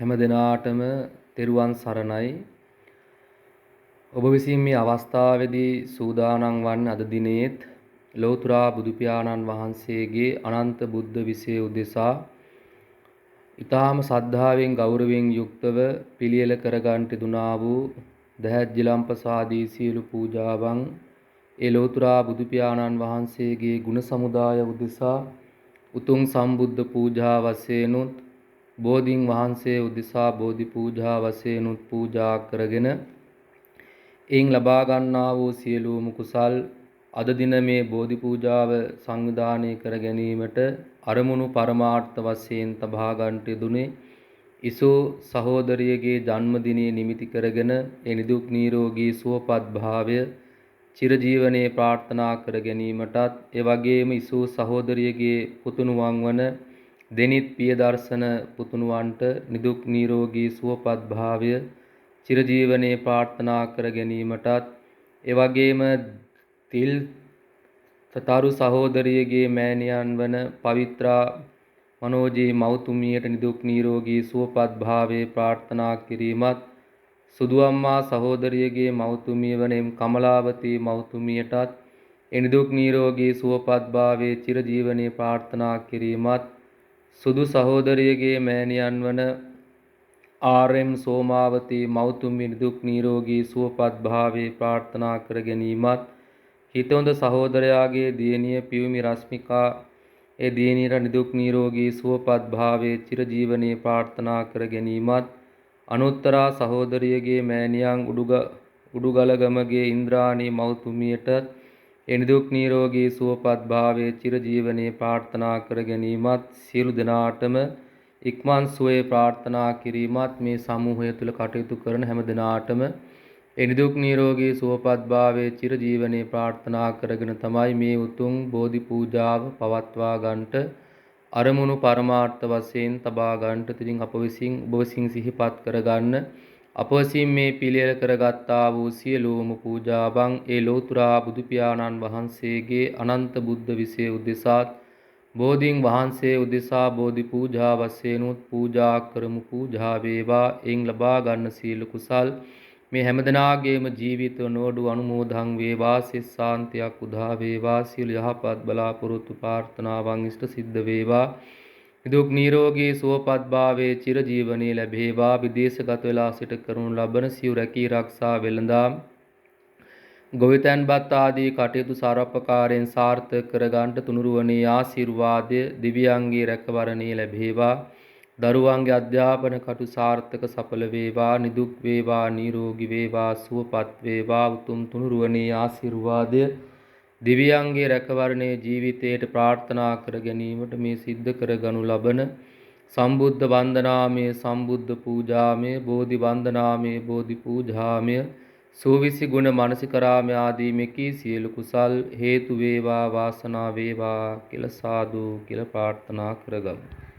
හැම දිනාටම තෙරුවන් සරණයි. ඔබ විසින් මේ අවස්ථාවේදී සූදානම් වන්නේ අද දිනේත් ලෞතර බුදු පියාණන් වහන්සේගේ අනන්ත බුද්ධ විසය උදෙසා ඊටාම ශ්‍රද්ධාවෙන් ගෞරවයෙන් යුක්තව පිළියෙල කරගන්නට දුනා වූ දහත් ජිලම්පසාදී සියලු පූජාවන් ඒ ලෞතර බුදු පියාණන් වහන්සේගේ ගුණ සමුදාය උදෙසා උතුම් සම්බුද්ධ පූජා වශයෙන්ුත් බෝධීන් වහන්සේ උදෙසා බෝධි පූජා වශයෙන්ුත් පූජා කරගෙන එයින් ලබා ගන්නා වූ සියලුම කුසල් අද දින මේ බෝධි පූජාව සංවිධානය කර ගැනීමට අරමුණු පරමාර්ථ වශයෙන් තබා ගන්නට දුනේ ඉසෝ සහෝදරියගේ ජන්මදිනයේ නිමිති කරගෙන ඒ නිදුක් නිරෝගී සුවපත් භාවය චිරජීවනයේ ප්‍රාර්ථනා කර ගැනීමටත් ඒ වගේම ඉසෝ සහෝදරියගේ පුතුණුවන් වන දෙනිත් පියදර්ශන පුතුණුවන්ට නිදුක් නිරෝගී සුවපත් භාවය චිරජීවනයේ ප්‍රාර්ථනා කර ගැනීමටත් ඒ වගේම තිල් තරු සහෝදරියගේ මෑණියන් වන පවිත්‍රා මනෝජී මෞතුමියට නිදුක් නිරෝගී සුවපත් භාවයේ ප්‍රාර්ථනා කිරීමත් සුදු අම්මා සහෝදරියගේ මෞතුමිය වන කමලාවතී මෞතුමියටත් නිදුක් නිරෝගී සුවපත් භාවයේ චිරජීවනයේ ප්‍රාර්ථනා කිරීමත් සුදු සහෝදරියගේ මෑණියන් වන ආර්.එම්. සෝමාවතී මෞතුමිය නිදුක් නිරෝගී සුවපත් භාවයේ ප්‍රාර්ථනා කර ගැනීමත් හිතොඳ සහෝදරයාගේ දියණිය පියුමි රශ්මිකා ඒ දියණියට නිදුක් නිරෝගී සුවපත් භාවයේ චිරජීවනයේ ප්‍රාර්ථනා කර ගැනීමත් අනුත්තරා සහෝදරියගේ මෑණියන් උඩුගලගමගේ ඉන්ද්‍රාණී මෞතුමියට නිදුක් නිරෝගී සුවපත් භාවයේ චිරජීවනයේ ප්‍රාර්ථනා කර ගැනීමත් සියලු දෙනාටම ඉක්මන් සුවය ප්‍රාර්ථනා කිරීමත් මේ සමූහය තුල කටයුතු කරන හැම දිනාටම නිදුක් නිරෝගී සුවපත් භාවයේ චිරජීවනයේ ප්‍රාර්ථනා කරගෙන තමයි මේ උතුම් බෝධි පූජාව පවත්වා ගන්නට අරමුණු පරමාර්ථ වශයෙන් තබා ගන්නට තිරින් අප විසින් ඔබ විසින් සිහිපත් කරගන්න අප විසින් මේ පිළියෙල කරගත්තා වූ සියලුම පූජාවන් ඒ ලෞතර බුදු පියාණන් වහන්සේගේ අනන්ත බුද්ධ විසය උදෙසාත් බෝධීන් වහන්සේ උදෙසා බෝධි පූජා වශයෙන්ුත් පූජා කරමු පූජා වේවා එයින් ලබා ගන්න සීල කුසල් මේ හැමදෙනාගේම ජීවිත නෝඩු අනුමෝදන් වේවා සිස්සාන්තියක් උදා වේවා සියලු යහපත් බලාපොරොත්තු ප්‍රාර්ථනාවන් ඉෂ්ට සිද්ධ වේවා නිදුක් නිරෝගී සුවපත් භාවයේ චිරජීවනයේ ලැබේවා විදේශගත වෙලා සිට කරනු ලබන සිව් රැකී ආරක්ෂා වෙළඳාම් ගොවිතැන්පත් ආදී කටයුතු සාරප්‍රකාරයෙන් සාර්ථක කර ගන්නට තුනුරුවනේ ආශිර්වාදය දිව්‍යංගී රැකවරණේ ලැබේවා දරුවන්ගේ අධ්‍යාපන කටයුතු සාර්ථක සඵල වේවා නිදුක් වේවා නිරෝගී වේවා සුවපත් වේවා උතුම් තුනුරුවනේ ආශිර්වාදය දිව්‍යංගී රැකවරණේ ජීවිතයට ප්‍රාර්ථනා කර ගැනීමට මේ සිද්ධ කර ගනු ලබන සම්බුද්ධ වන්දනාමය සම්බුද්ධ පූජාමය බෝධි වන්දනාමය බෝධි පූජාමය සූවිසි ගුණ මානසිකරාමය ආදී මෙකී සියලු කුසල් හේතු වේවා වාසනාව වේවා කියලා සාදු කියලා ප්‍රාර්ථනා කරගමු.